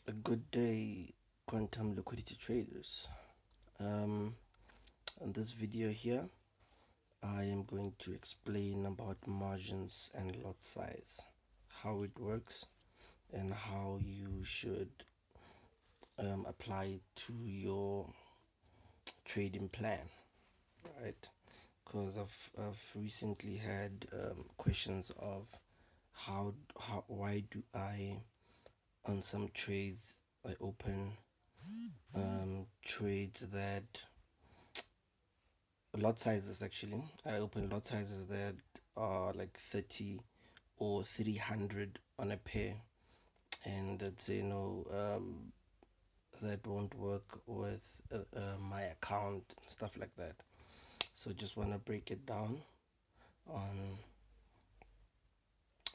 A good day, quantum liquidity traders. In this video here, I am going to explain about margins and lot size, how it works, and how you should apply it to your trading plan, right? Because I've recently had questions of why do I on some trades I open trades that lot sizes, actually I open lot sizes that are like 30 or 300 on a pair, and that say no, that won't work with my account, stuff like that. So just want to break it down on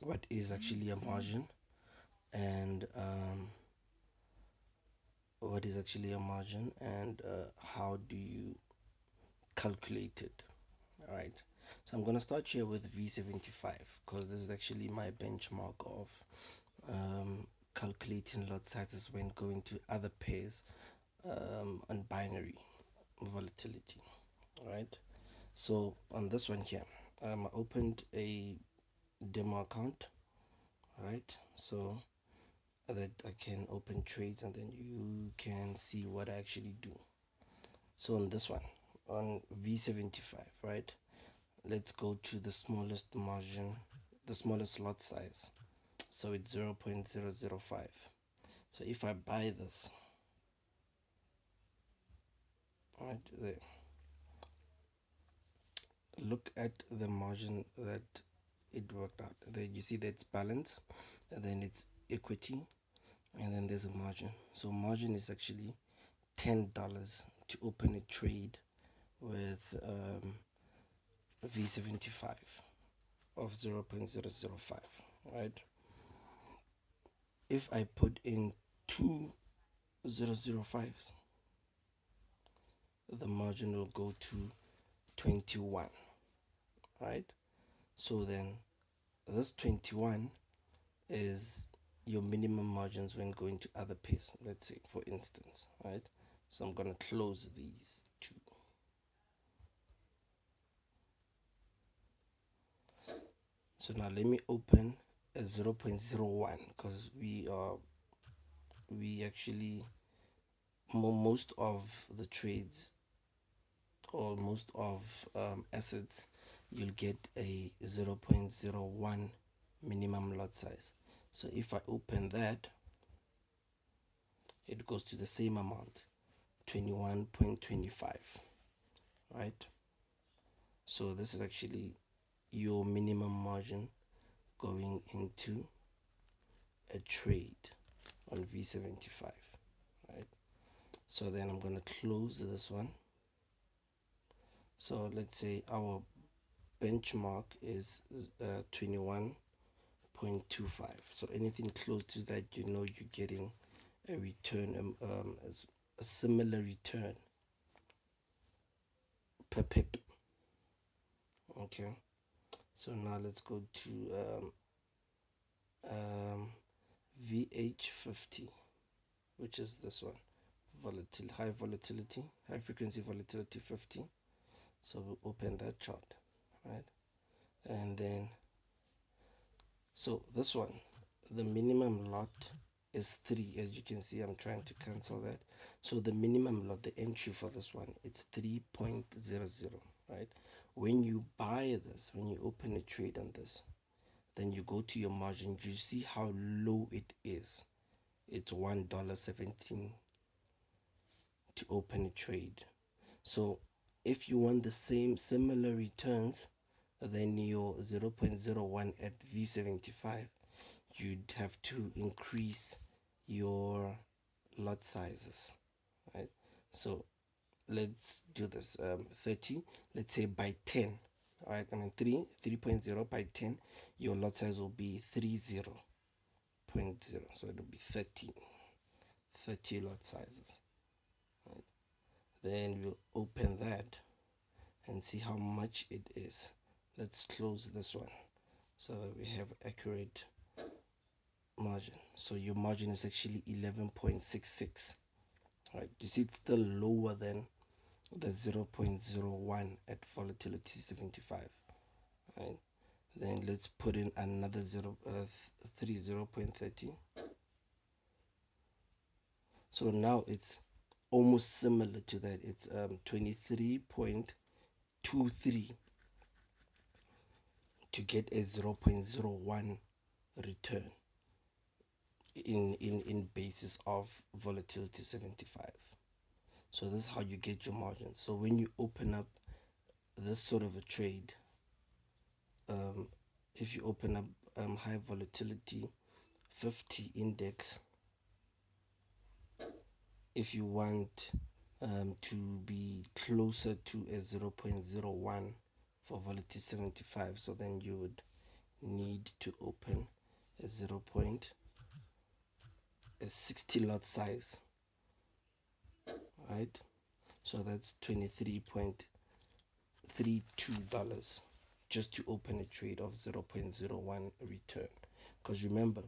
what is actually a margin, and how do you calculate it. All right, so I'm gonna start here with V75 because this is actually my benchmark of calculating lot sizes when going to other pairs on binary volatility. All right, so on this one here, I opened a demo account. All right, so that I can open trades and then you can see what I actually do. So on this one, on V75, right, let's go to the smallest margin, the smallest lot size. So it's 0.005. So if I buy this right there, look at the margin that it worked out. There you see that it's balance, and then it's equity, and then there's a margin. So margin is actually $10 to open a trade with V75 of 0.005, right? If I put in two 0.005s, the margin will go to 21, right? So then this 21 is your minimum margins when going to other pairs, let's say, for instance, right? So I'm going to close these two. So now let me open a 0.01 because we actually most of the trades or most of assets, you'll get a 0.01 minimum lot size. So if I open that, it goes to the same amount, 21.25, right? So this is actually your minimum margin going into a trade on V75, right? So then I'm going to close this one. So let's say our benchmark is 21.25. So anything close to that, you're getting a return, a similar return per pip. Okay, so now let's go to VH50, which is this one, high frequency volatility 50. So we'll open that chart, right? And then, so this one, the minimum lot is 3. As you can see, I'm trying to cancel that. So the minimum lot, the entry for this one, it's 3.00, right? When you buy this, when you open a trade on this, then you go to your margin, you see how low it is. It's $1.17 to open a trade. So if you want the similar returns, then your 0.01 at V75, you'd have to increase your lot sizes, right? So let's do this. 30, let's say by 10, right? I mean 3.0 by 10, your lot size will be 30.0, so it'll be 30 lot sizes, right? Then we'll open that and see how much it is. Let's close this one so that we have accurate margin. So your margin is actually 11.66. Right, you see it's still lower than the 0.01 at volatility 75. Right, then let's put in another 0.30. So now it's almost similar to that. It's 23.23 to get a 0.01 return in basis of volatility 75. So this is how you get your margin. So when you open up this sort of a trade, if you open up high volatility 50 index, if you want to be closer to a 0.01 for volatility 75, so then you would need to open a 0.60 lot size, right? So that's $23.32 just to open a trade of 0.01 return. Because remember,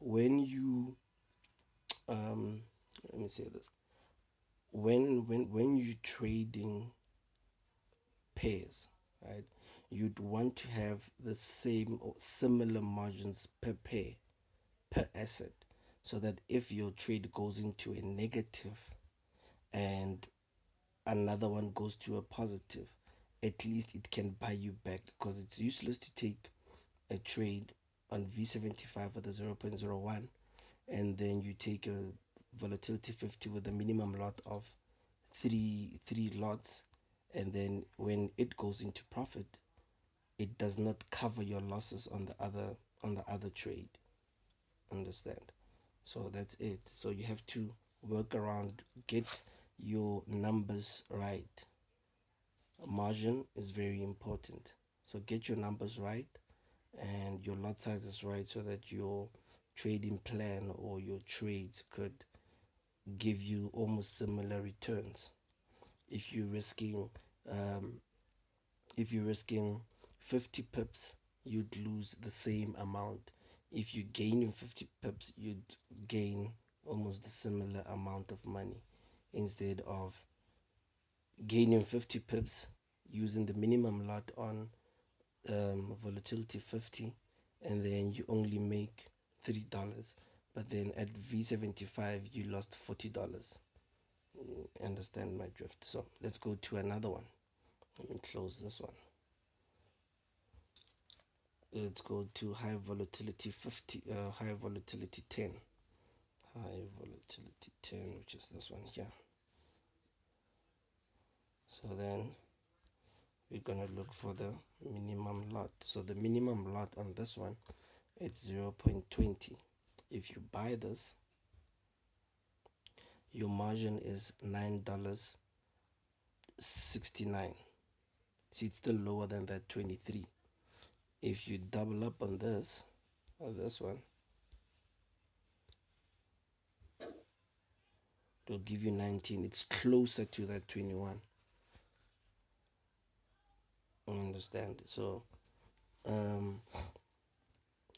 when you let me say this, when you trading pairs, right, you'd want to have the same or similar margins per pair, per asset, so that if your trade goes into a negative and another one goes to a positive, at least it can buy you back. Because it's useless to take a trade on V75 with a 0.01 and then you take a volatility 50 with a minimum lot of three lots, and then when it goes into profit, it does not cover your losses on the other trade. Understand? So that's it. So you have to work around, get your numbers right. Margin is very important, so get your numbers right and your lot sizes right, so that your trading plan or your trades could give you almost similar returns. If you're risking um, if you're risking 50 pips, you'd lose the same amount. If you gain in 50 pips, you'd gain almost the similar amount of money, instead of gaining 50 pips using the minimum lot on volatility 50, and then you only make $3, but then at V75 you lost $40. Understand my drift? So let's go to another one. Let me close this one. Let's go to high volatility 50, high volatility 10, high volatility 10, which is this one here. So then we're gonna look for the minimum lot. So the minimum lot on this one, it's 0.20. If you buy this, your margin is $9.69. See, it's still lower than that 23. If you double up on this one, it will give you 19. It's closer to that 21. Understand? So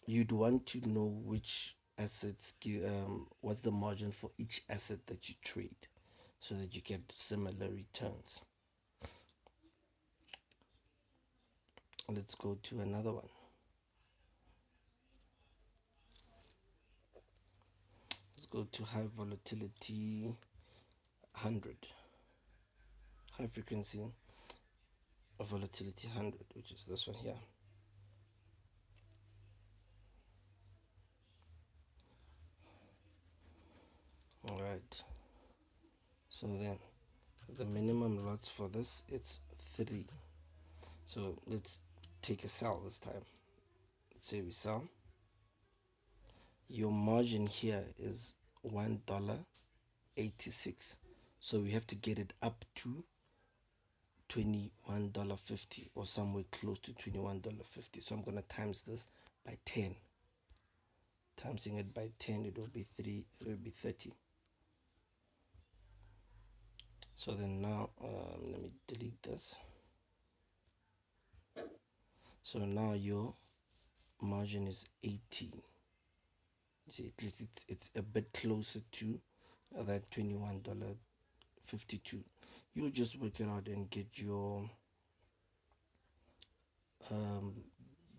you'd want to know which assets give, what's the margin for each asset that you trade, so that you get similar returns. Let's go to another one. Let's go to high volatility 100, high frequency volatility 100, which is this one here. All right, so then the minimum lots for this, it's 3. So let's take a sell this time. Let's say we sell. Your margin here is $1.86, so we have to get it up to $21.50 or somewhere close to $21.50. So I'm gonna times this by 10. Timesing it by 10, it will be 30. So then now let me delete this. So now your margin is 18. See, at least it's a bit closer to that $21.52. You just work it out and um,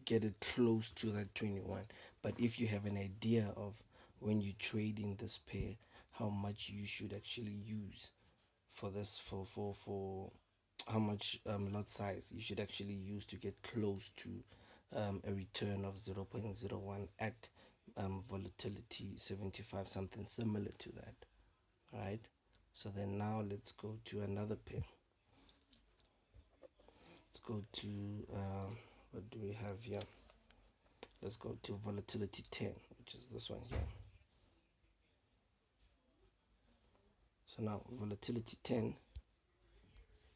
get it close to that 21. But if you have an idea of when you trade in this pair, how much you should actually use for this, for how much lot size you should actually use to get close to a return of 0.01 at volatility 75, something similar to that, right? So then now let's go to another pair. Let's go to what do we have here? Let's go to volatility 10, which is this one here. So now volatility 10,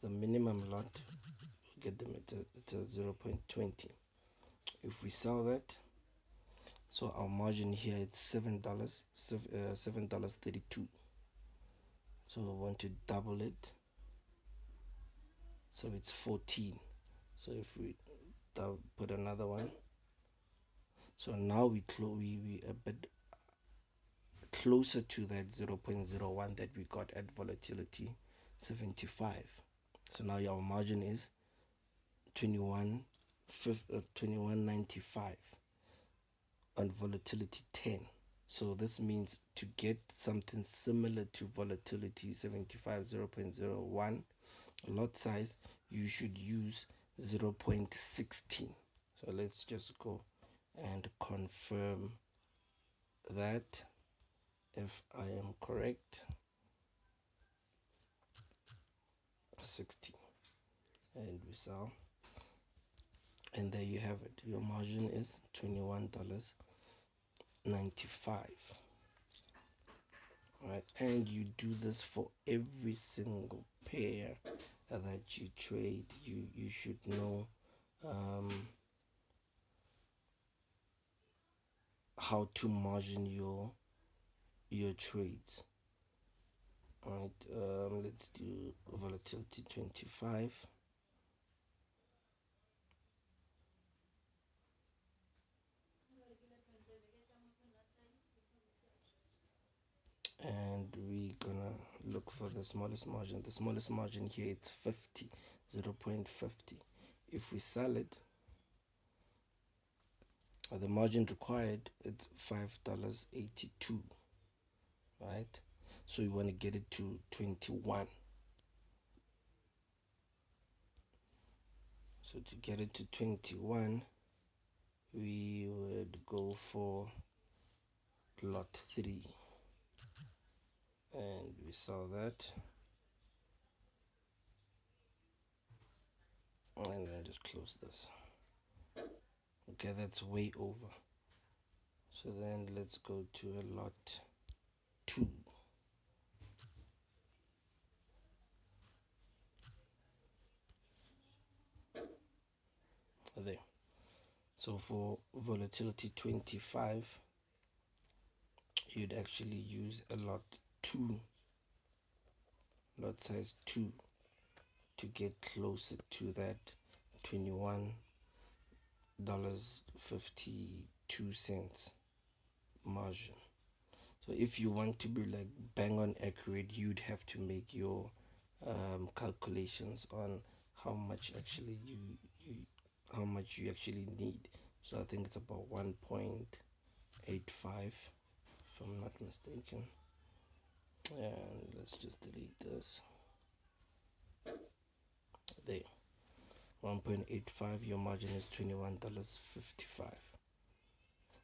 the minimum lot, get them at a 0.20. If we sell that, so our margin here it's $7.32. So we want to double it, so it's 14. So if we put another one, so now we a bit closer to that 0.01 that we got at volatility 75. So now our margin is 21.95 on volatility 10. So this means to get something similar to volatility 75, 0.01 lot size, you should use 0.16. So let's just go and confirm that if I am correct. 60, and we sell, and there you have it. Your margin is $21.95. Right, and you do this for every single pair that you trade. You should know how to margin your trades. All right, let's do volatility 25. And we're gonna look for the smallest margin. The smallest margin here it's 50, 0.50. If we sell it, the margin required it's $5.82, right? So you want to get it to 21. So to get it to 21, we would go for lot 3, and we saw that, and then just close this. Okay, that's way over. So then let's go to a lot 2. There. So for volatility 25, you'd actually use a lot 2, lot size 2, to get closer to that $21.52 margin. So if you want to be like bang on accurate, you'd have to make your calculations on how much actually how much you actually need. So I think it's about 1.85 if I'm not mistaken. And let's just delete this. There, 1.85. Your margin is $21.55,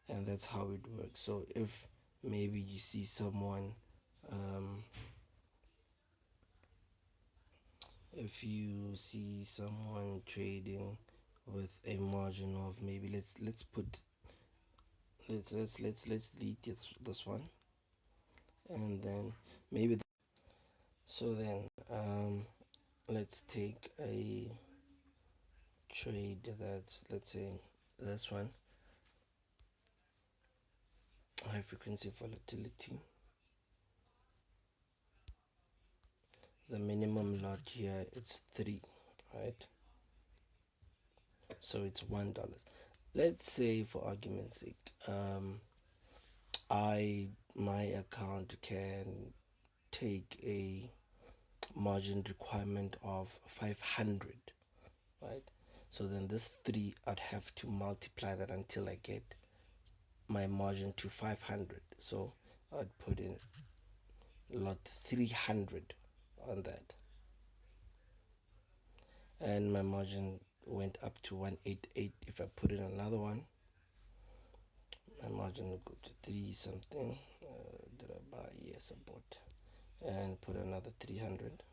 and that's how it works. So if maybe you see someone if you see someone trading with a margin of maybe let's delete this one, and then maybe so then let's take a trade that's, let's say, this one, high frequency volatility. The minimum lot here it's 3, right? So it's $1. Let's say for argument's sake my account can take a margin requirement of 500, right? So then this 3, I'd have to multiply that until I get my margin to 500. So I'd put in lot 300 on that, and my margin went up to 188. If I put in another one, my margin will go to 3 something. Did I buy? Yes, I bought, and put another 300.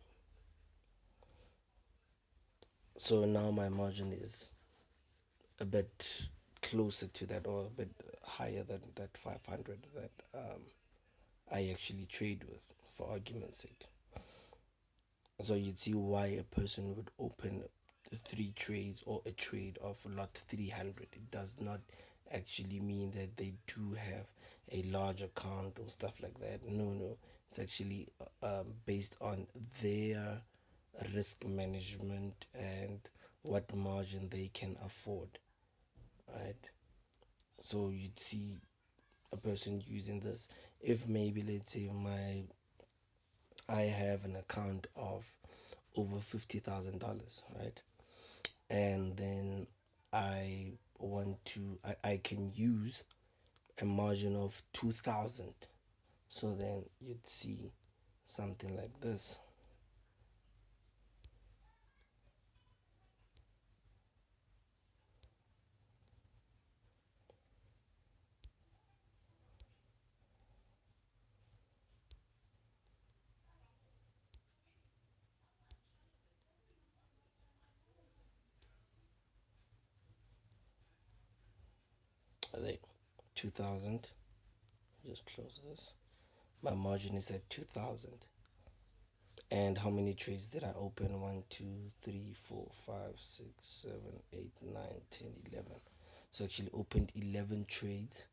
So now my margin is a bit closer to that, or a bit higher than that 500 that I actually trade with, for argument's sake. So you'd see why a person would open 3 trades or a trade of lot 300. It does not actually mean that they do have a large account or stuff like that. No, it's actually based on their risk management and what margin they can afford, right? So you'd see a person using this. If maybe, let's say, I have an account of over $50,000, right? And then I can use a margin of 2,000. So then you'd see something like this. There, 2,000. Just close this. My margin is at 2,000. And how many trades did I open? 1, 2, 3, 4, 5, 6, 7, 8, 9, 10, 11. So actually opened 11 trades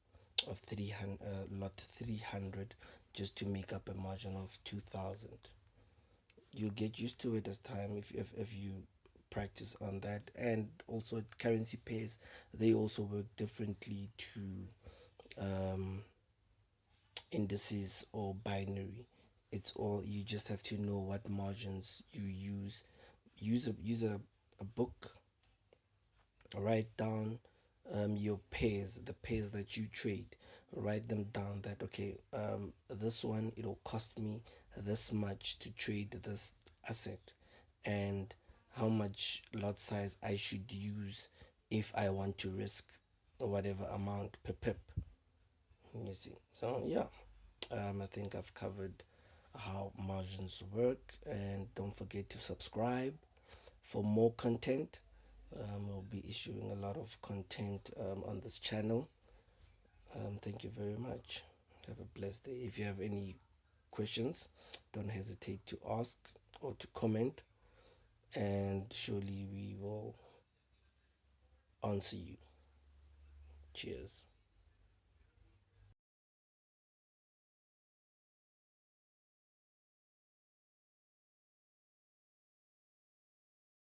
of 300, lot 300, just to make up a margin of 2,000. You'll get used to it as time, if you practice on that. And also currency pairs, they also work differently to indices or binary. It's all, you just have to know what margins you use a book. Write down your pairs, the pairs that you trade. Write them down, that okay, this one, it'll cost me this much to trade this asset, and how much lot size I should use if I want to risk whatever amount per pip. You see, so yeah, I think I've covered how margins work. And don't forget to subscribe for more content. We'll be issuing a lot of content on this channel. Thank you very much. Have a blessed day. If you have any questions, don't hesitate to ask or to comment, and surely we will answer you. Cheers.